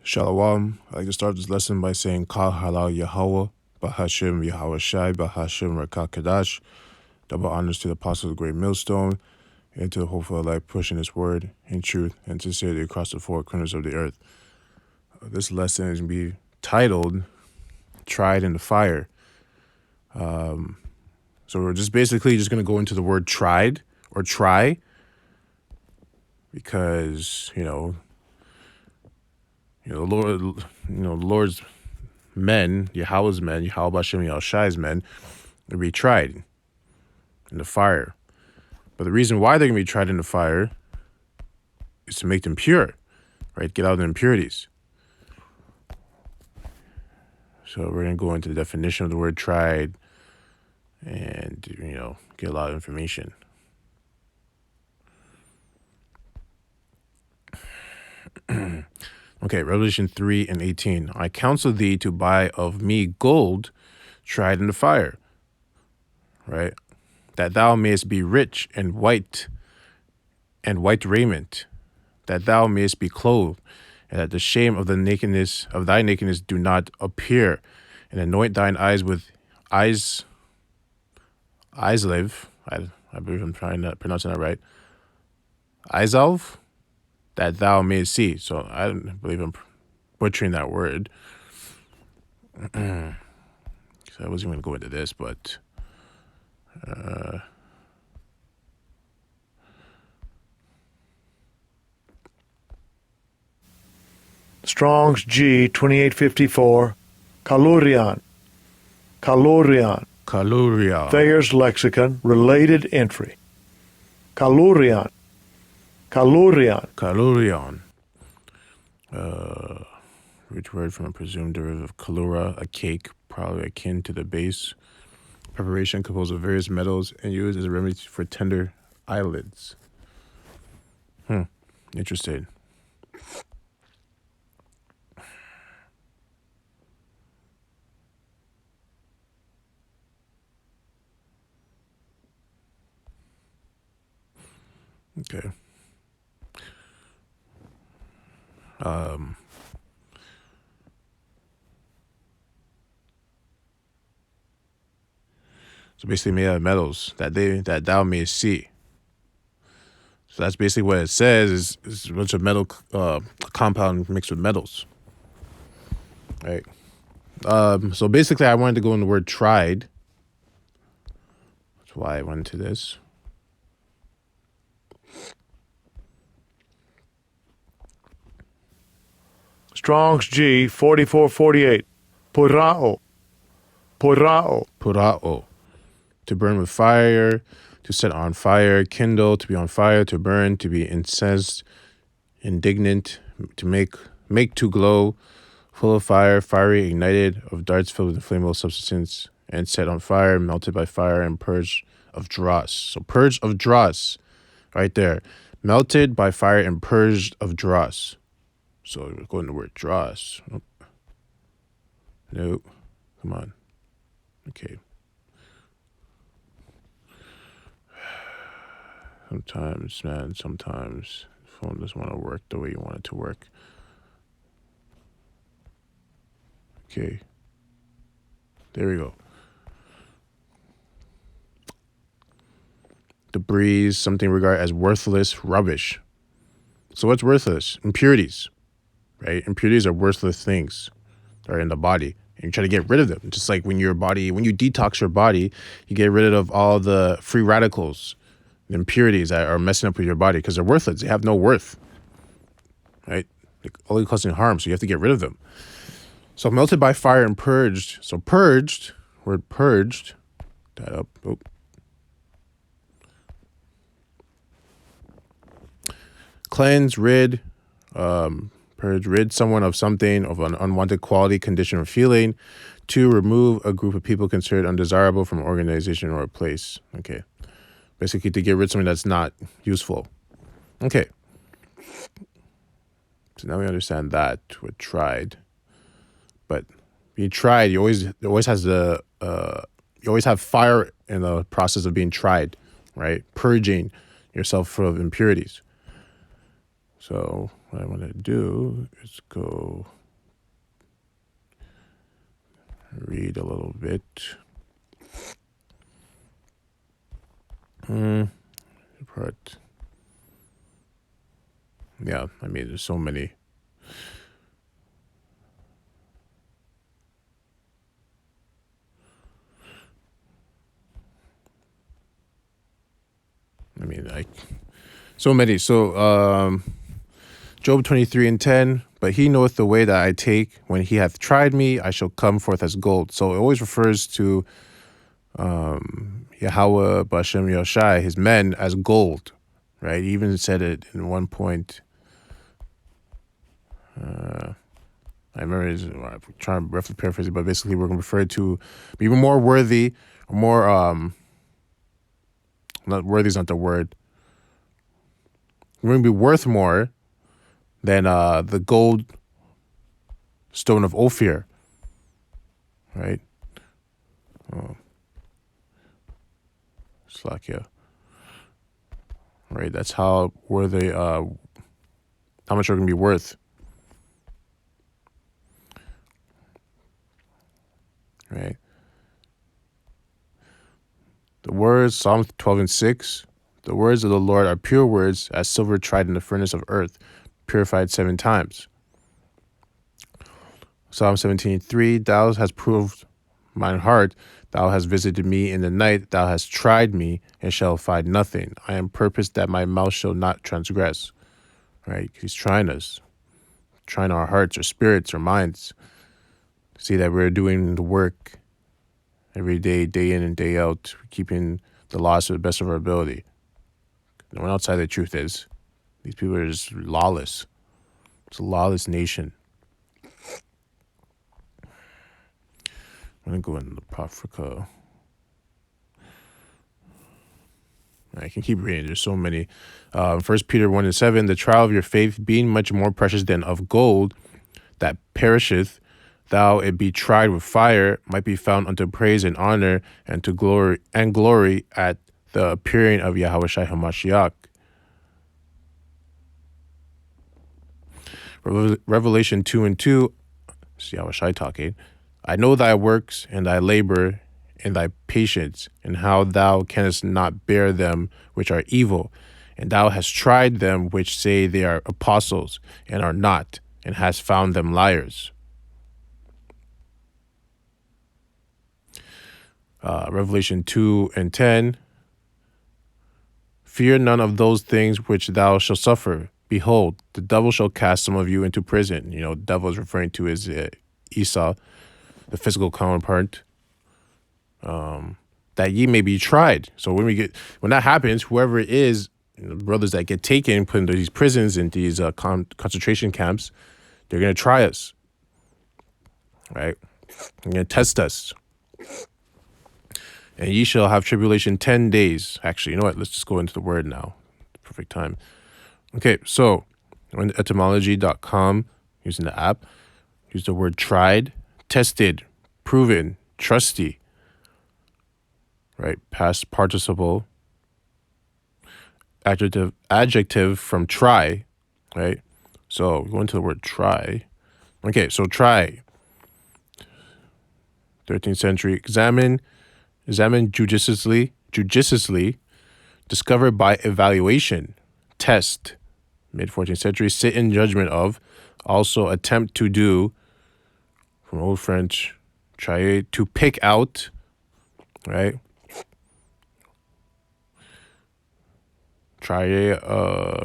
Shalom. I'd like to start this lesson by saying Kal Halal Yahweh, Bahashim Yahweh Shai, Bahashim Rakah Kadash. Double honors to the apostles of the great millstone, and to the hopeful life pushing his word in truth and sincerity across the four corners of the earth. This lesson is going to be titled Tried in the Fire. So we're just basically just going to go into the word tried or try, because the Lord's men, Yahweh's men, Yahweh Bashem Yahushai's men, will be tried in the fire. But the reason why they're going to be tried in the fire is to make them pure, right? Get out of the impurities. So we're going to go into the definition of the word tried and, get a lot of information. Okay, Revelation 3:18. I counsel thee to buy of me gold tried in the fire, right? That thou mayest be rich and white raiment, that thou mayest be clothed, and that the shame of thy nakedness do not appear, and anoint thine eyes with eyes live. I believe I'm trying to pronounce that right. Eyes that thou mayest see. So I believe I'm butchering that word. So I wasn't going to go into this, but Strong's G 2854, Kalurian. Kaluria. Thayer's Lexicon, related entry. Kalurian. Root word from a presumed derivative of kalura, a cake, probably akin to the base. Preparation composed of various metals and used as a remedy for tender eyelids. Interesting. Okay. So basically made out of metals that thou mayest see. So that's basically what it says is a bunch of metal compound mixed with metals. Right. So basically I wanted to go in the word tried. That's why I went to this. Strong's G 4448, Purao. To burn with fire, to set on fire, kindle, to be on fire, to burn, to be incensed, indignant, to make to glow, full of fire, fiery, ignited, of darts filled with inflammable substance, and set on fire, melted by fire, and purged of dross. So purged of dross, right there. Melted by fire and purged of dross. So we're going to the word dross. Nope. Come on. Okay. Sometimes the phone doesn't want to work the way you want it to work. Okay. There we go. Debris, something regarded as worthless rubbish. So what's worthless? Impurities, right? Impurities are worthless things that are in the body. And you try to get rid of them. Just like when you detox your body, you get rid of all the free radicals, the impurities that are messing up with your body because they're worthless. They have no worth, right? They're only causing harm, so you have to get rid of them. So melted by fire and purged. So purged, word purged, that up. Oh. Cleanse, rid, purge, rid someone of something, of an unwanted quality, condition, or feeling. To remove a group of people considered undesirable from an organization or a place. Okay. Basically, to get rid of something that's not useful. Okay. So now we understand that with tried. But being tried, you always have fire in the process of being tried, right? Purging yourself of impurities. So what I want to do is go read a little bit. Part. Yeah, I mean, there's so many. I mean, like, so many. So, Job 23:10, but he knoweth the way that I take. When he hath tried me, I shall come forth as gold. So it always refers to Yahweh, Bashem, Yoshai, his men, as gold, right? He even said it in one point. I remember, I'm trying to roughly paraphrase it, but basically we're going to refer to even more worthy, more, not worthy is not the word. We're going to be worth more than the gold stone of Ophir, right? Slakia. Right, that's how worthy, how much we're going to be worth. Right. The words, Psalm 12:6, the words of the Lord are pure words, as silver tried in the furnace of earth, purified 7 times. Psalm 17:3, thou hast proved mine heart, thou hast visited me in the night, thou hast tried me, and shall find nothing. I am purposed that my mouth shall not transgress. Right? He's trying us, trying our hearts, our spirits, our minds, to see that we're doing the work every day, day in and day out, keeping the laws to the best of our ability. No one outside the truth is. These people are just lawless. It's a lawless nation. I'm going to go into Africa. I can keep reading. There's so many. 1 Peter 1:7, the trial of your faith being much more precious than of gold that perisheth, though it be tried with fire, might be found unto praise and honor and to glory at the appearing of Yahweh Shai HaMashiach. Revelation 2:2, it's Yahweh Shai talking. I know thy works and thy labor and thy patience, and how thou canst not bear them which are evil, and thou hast tried them which say they are apostles and are not, and hast found them liars. Revelation 2:10, fear none of those things which thou shalt suffer. Behold, the devil shall cast some of you into prison. You know, the devil is referring to is Esau, the physical counterpart, that ye may be tried. So when that happens, whoever it is, brothers that get taken, put into these prisons and these concentration camps, they're going to try us, right? They're going to test us. And ye shall have tribulation 10 days. Actually, you know what? Let's just go into the word now. Perfect time. Okay, so on etymology.com, using the app, use the word tried, tested, proven, trusty, right? Past participle, adjective from try, right? So go into the word try. Okay, so try. 13th century, examine judiciously, discover by evaluation, test. Mid-14th century, sit in judgment of, also attempt to do, from Old French, trier, to pick out, right? Trier,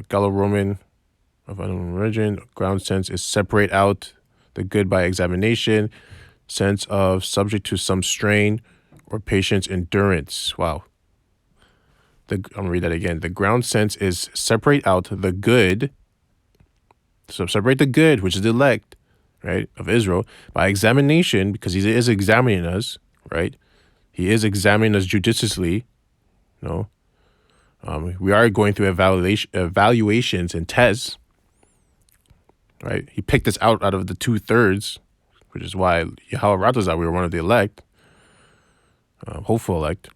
Gallo-Roman of unknown origin. Ground sense is separate out the good by examination. Sense of subject to some strain or patience endurance. Wow. I'm going to read that again. The ground sense is separate out the good. So separate the good, which is the elect, right, of Israel, by examination, because he is examining us, right? He is examining us judiciously, you know. We are going through evaluations and tests, right? He picked us out of the 2/3, which is why Yahweh wrote us out. We were one of the elect, hopeful elect,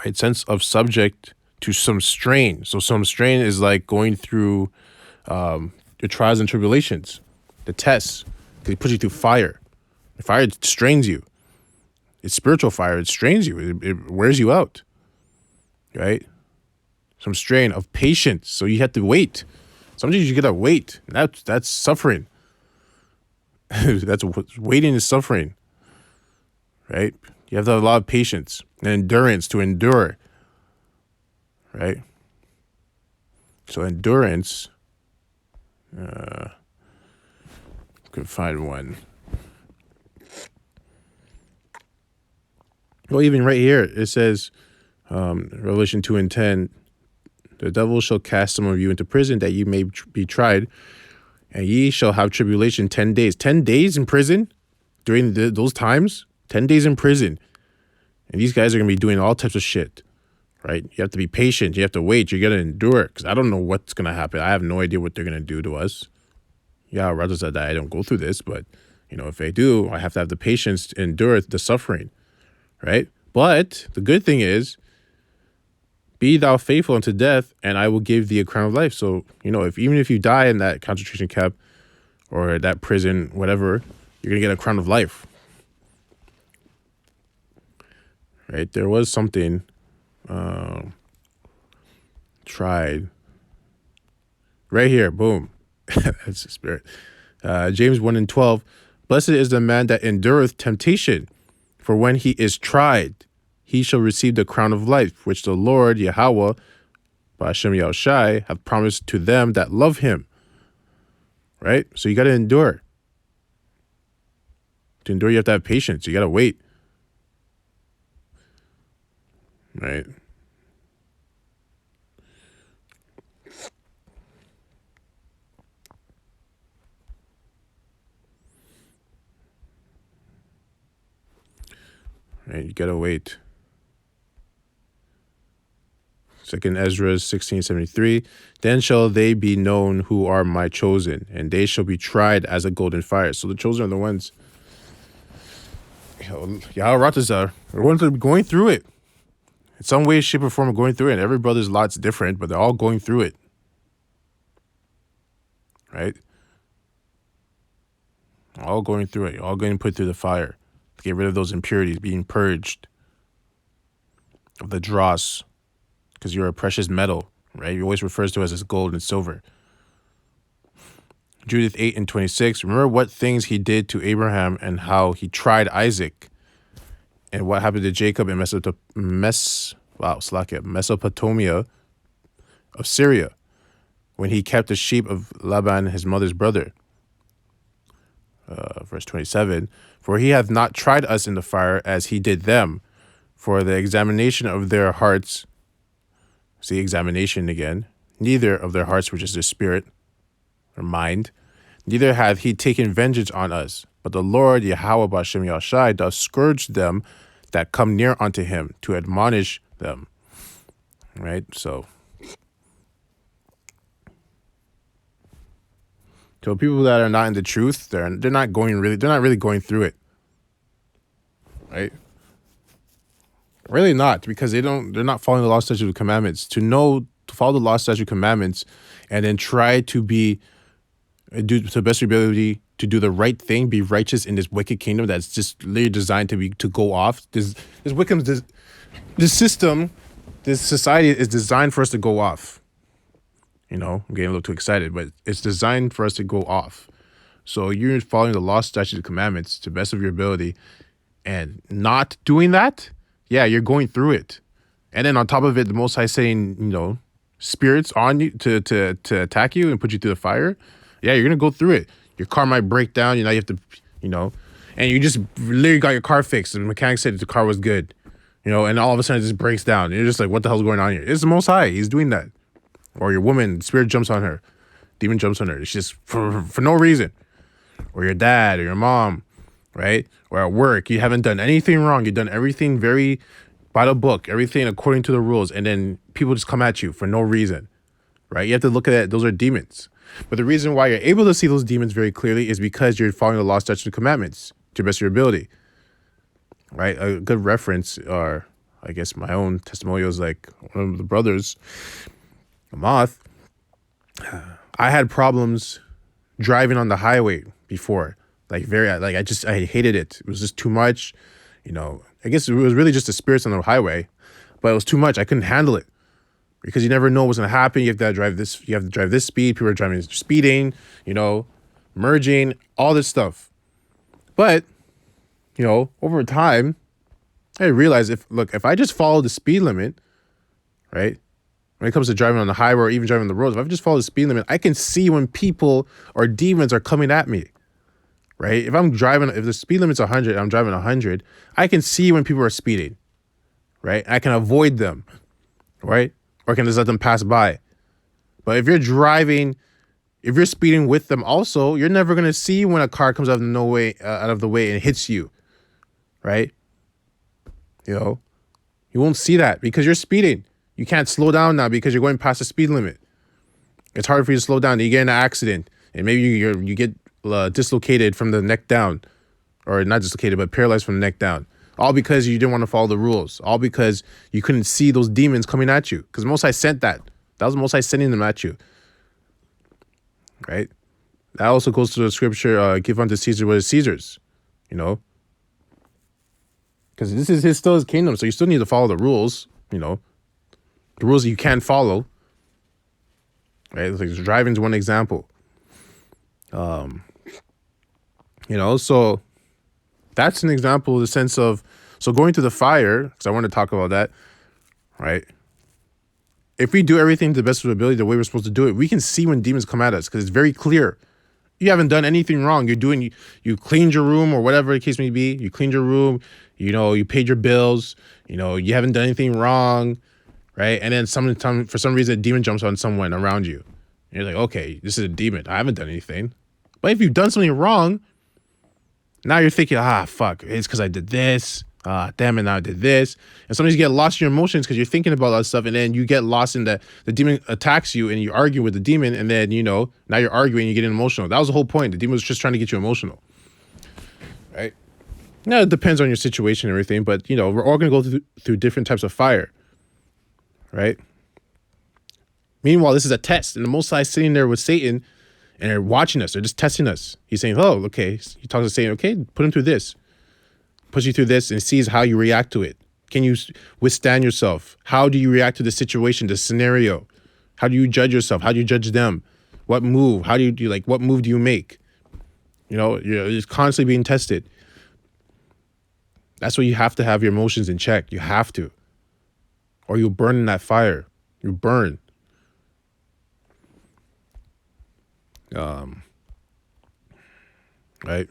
right? Sense of subject to some strain. So some strain is like going through your trials and tribulations, the tests, because he puts you through fire. The fire strains you. It's spiritual fire. It strains you. It wears you out, right? Some strain of patience. So you have to wait. Sometimes you gotta wait. That's suffering. That's waiting is suffering, right? You have to have a lot of patience and endurance to endure, right? So endurance, could find one. Well, even right here, it says, Revelation 2:10, the devil shall cast some of you into prison that you may be tried, and ye shall have tribulation 10 days. 10 days in prison during those times? 10 days in prison. And these guys are going to be doing all types of shit, right? You have to be patient. You have to wait. You got to endure because I don't know what's going to happen. I have no idea what they're going to do to us. Yeah, I'd rather that I don't go through this, but, if they do, I have to have the patience to endure the suffering, right? But the good thing is, be thou faithful unto death, and I will give thee a crown of life. So, even if you die in that concentration camp or that prison, whatever, you're going to get a crown of life. Right? There was something tried. Right here, boom. That's the spirit. James 1:12, blessed is the man that endureth temptation, for when he is tried, he shall receive the crown of life, which the Lord, Yahweh, Ba'ashem Yahushai, hath promised to them that love him. Right? So you got to endure. To endure, you have to have patience. You got to wait. Right? Right? You got to wait. Second Ezra 16:73. Then shall they be known who are my chosen, and they shall be tried as a golden fire. So the chosen are the ones. Yahweh are ones that are going through it. In some way, shape, or form, are going through it. Every brother's lot's different, but they're all going through it. Right? All going through it. All getting put through the fire to get rid of those impurities, being purged of the dross. Because you're a precious metal, right? He always refers to us as gold and silver. Judith 8:26. Remember what things he did to Abraham and how he tried Isaac, and what happened to Jacob in Mesopotamia of Syria, when he kept the sheep of Laban, his mother's brother. Verse 27. For he hath not tried us in the fire as he did them, for the examination of their hearts. See, examination again. Neither of their hearts, which is their spirit or mind, neither hath he taken vengeance on us. But the Lord, Yahweh Ba'ashem Yahushai, doth scourge them that come near unto him to admonish them. Right? So people that are not in the truth, they're not really going through it. Right? Really not, because they're not following the law, statutes, and commandments. To follow the law, statutes, and commandments, and then try to do to the best of your ability to do the right thing, be righteous in this wicked kingdom that's just literally designed to go off. This system, this society is designed for us to go off. I'm getting a little too excited, but it's designed for us to go off. So you're following the law, statutes, and commandments to the best of your ability, and not doing that. Yeah, you're going through it. And then on top of it, the Most High saying, spirits on you to attack you and put you through the fire. Yeah, you're going to go through it. Your car might break down. You have to, and you just literally got your car fixed. And the mechanic said that the car was good, and all of a sudden it just breaks down. And you're just like, what the hell's going on here? It's the Most High. He's doing that. Or your woman, spirit jumps on her. Demon jumps on her. It's just for no reason. Or your dad or your mom. Right? Or at work, you haven't done anything wrong. You've done everything very by the book, everything according to the rules, and then people just come at you for no reason, right? You have to look at it. Those are demons. But the reason why you're able to see those demons very clearly is because you're following the law, statutes, and commandments to the best of your ability, right? A good reference, or I guess my own testimonial, is like one of the brothers, Amath. I had problems driving on the highway before. Like I hated it. It was just too much. I guess it was really just the spirits on the highway, but it was too much. I couldn't handle it because you never know what's gonna happen. You have to drive this. You have to drive this speed. People are driving speeding. Merging, all this stuff. But over time, I realized if I just follow the speed limit, right? When it comes to driving on the highway or even driving on the roads, if I just follow the speed limit, I can see when people or demons are coming at me, right? If the speed limit's 100, I'm driving 100, I can see when people are speeding, right? I can avoid them, right? Or I can just let them pass by. But if you're speeding with them also, you're never going to see when a car comes out of the way and hits you, right? You won't see that because you're speeding. You can't slow down now because you're going past the speed limit. It's hard for you to slow down. You get in an accident and maybe you get dislocated from the neck down, or not dislocated, but paralyzed from the neck down. All because you didn't want to follow the rules. All because you couldn't see those demons coming at you. Because Most High sent that. That was Most High sending them at you. Right? That also goes to the scripture, give unto Caesar what is Caesar's. Because this is still his kingdom, so you still need to follow the rules. The rules that you can follow. Right? Like driving's one example. So that's an example of the sense of, so going to the fire, because I want to talk about that, right? If we do everything to the best of our ability, the way we're supposed to do it, we can see when demons come at us because it's very clear. You haven't done anything wrong. You cleaned your room or whatever the case may be. You cleaned your room, you paid your bills, you haven't done anything wrong, right? And then for some reason, a demon jumps on someone around you. And you're like, okay, this is a demon. I haven't done anything. But if you've done something wrong, now you're thinking, fuck, it's because I did this. Damn it, now I did this. And sometimes you get lost in your emotions because you're thinking about that stuff, and then you get lost in the demon attacks you, and you argue with the demon, and then, now you're arguing, you're getting emotional. That was the whole point. The demon was just trying to get you emotional. Right? Now, it depends on your situation and everything, but, we're all going to go through different types of fire. Right? Meanwhile, this is a test, and the Most High is sitting there with Satan, and they're watching us. They're just testing us. He's saying, oh, okay. He talks to Satan, okay, put him through this. Push you through this and sees how you react to it. Can you withstand yourself? How do you react to the situation, the scenario? How do you judge yourself? How do you judge them? What move? How do you do, what move do you make? You're just constantly being tested. That's why you have to have your emotions in check. You have to. Or you'll burn in that fire. You burn. Right?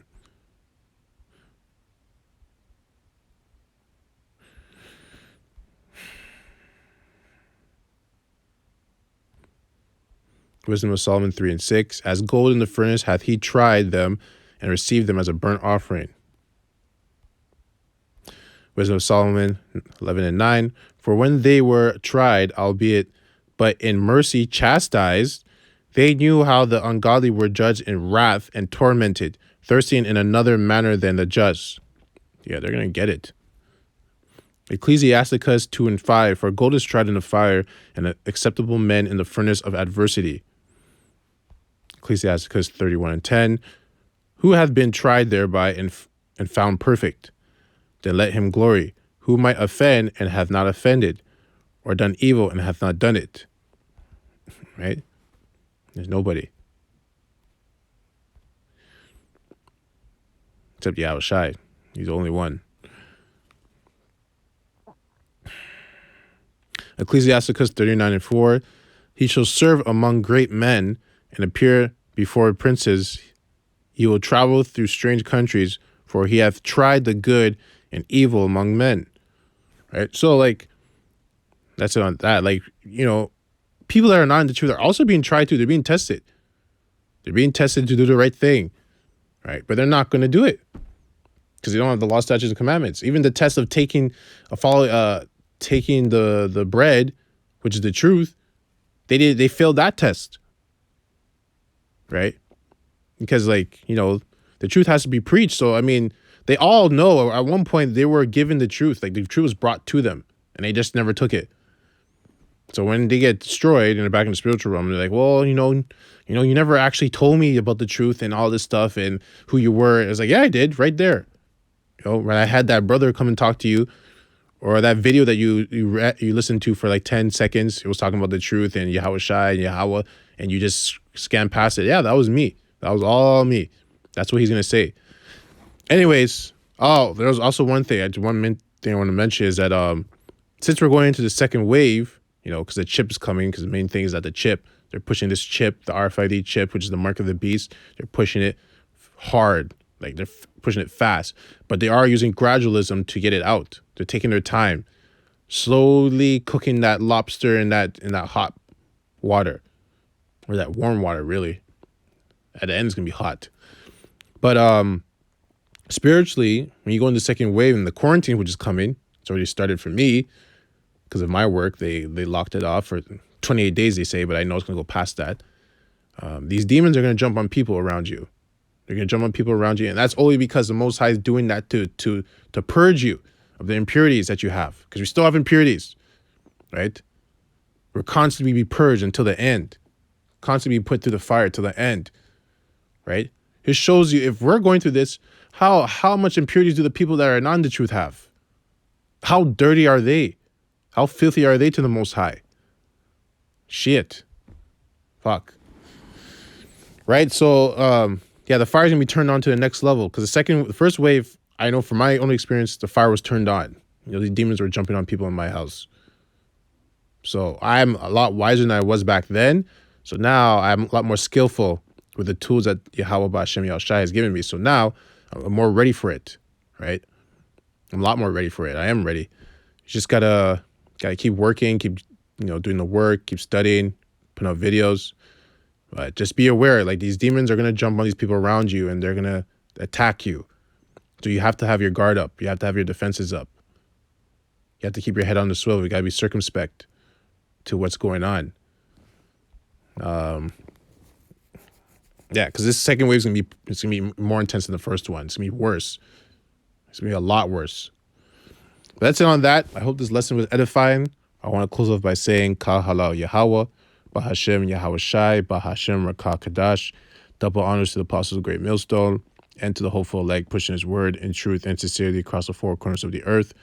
Wisdom of Solomon 3:6. As gold in the furnace hath he tried them and received them as a burnt offering. Wisdom of Solomon 11:9. For when they were tried, albeit but in mercy chastised, they knew how the ungodly were judged in wrath and tormented, thirsting in another manner than the just. Yeah, they're going to get it. Ecclesiasticus 2:5. For gold is tried in the fire, and acceptable men in the furnace of adversity. Ecclesiasticus 31:10. Who hath been tried thereby and found perfect? Then let him glory. Who might offend and hath not offended, or done evil and hath not done it? Right? There's nobody. Except Yahushai. He's the only one. Ecclesiasticus 39:4. He shall serve among great men and appear before princes. He will travel through strange countries, for he hath tried the good and evil among men. Right? So, that's it on that. People that are not in the truth are also being tried to. They're being tested. They're being tested to do the right thing. Right? But they're not going to do it because they don't have the law, statutes, and commandments. Even the test of taking the bread, which is the truth, they failed that test. Right? Because the truth has to be preached. So they all know at one point they were given the truth. The truth was brought to them and they just never took it. So when they get destroyed and they're back in the spiritual realm, they're like, well, you never actually told me about the truth and all this stuff and who you were. It's like, yeah, I did right there. When I had that brother come and talk to you, or that video that you listened to for like 10 seconds, it was talking about the truth and Yahweh Shai and Yahweh, and you just scanned past it. Yeah, that was me. That was all me. That's what he's going to say. Anyways, there was also one thing. One thing I want to mention is that since we're going into the second wave, because the chip is coming, because the main thing is that they're pushing this chip, the RFID chip, which is the mark of the beast. They're pushing it hard. Like they're pushing it fast, but they are using gradualism to get it out. They're taking their time, slowly cooking that lobster in that hot water, or that warm water. Really, at the end it's gonna be hot. But spiritually, when you go into the second wave and the quarantine, which is coming, it's already started for me because of my work. They locked it off for 28 days, they say, but I know it's gonna go past that. These demons are gonna jump on people around you. They're going to jump on people around you. And that's only because the Most High is doing that to purge you of the impurities that you have. Because we still have impurities, right? We're constantly be purged until the end. Constantly be put through the fire till the end, right? It shows you, if we're going through this, how much impurities do the people that are not in the truth have? How dirty are they? How filthy are they to the Most High? Shit. Fuck. Right? So, yeah, the fire's gonna be turned on to the next level, because the first wave, I know from my own experience, the fire was turned on. These demons were jumping on people in my house. So I'm a lot wiser than I was back then. So now I'm a lot more skillful with the tools that Yahweh Ba'Shem Yahushai has given me. So now I'm more ready for it, right? I'm a lot more ready for it. I am ready. You just gotta keep working, keep doing the work, keep studying, putting out videos. But just be aware, like, these demons are going to jump on these people around you and they're going to attack you. So you have to have your guard up. You have to have your defenses up. You have to keep your head on the swivel. You got to be circumspect to what's going on. Yeah, because this second wave is going to be more intense than the first one. It's going to be worse. It's going to be a lot worse. But that's it on that. I hope this lesson was edifying. I want to close off by saying, Ka halal Yahweh. Bahashem Yahweh Shai, Bahashem Rakah Kadash. Double honors to the apostles of Great Millstone and to the hopeful elect, pushing his word in truth and sincerity across the four corners of the earth.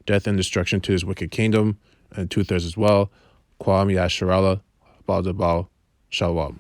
Death and destruction to his wicked kingdom, and 2/3 as well. Kwam Yasharala, Baal Shalom.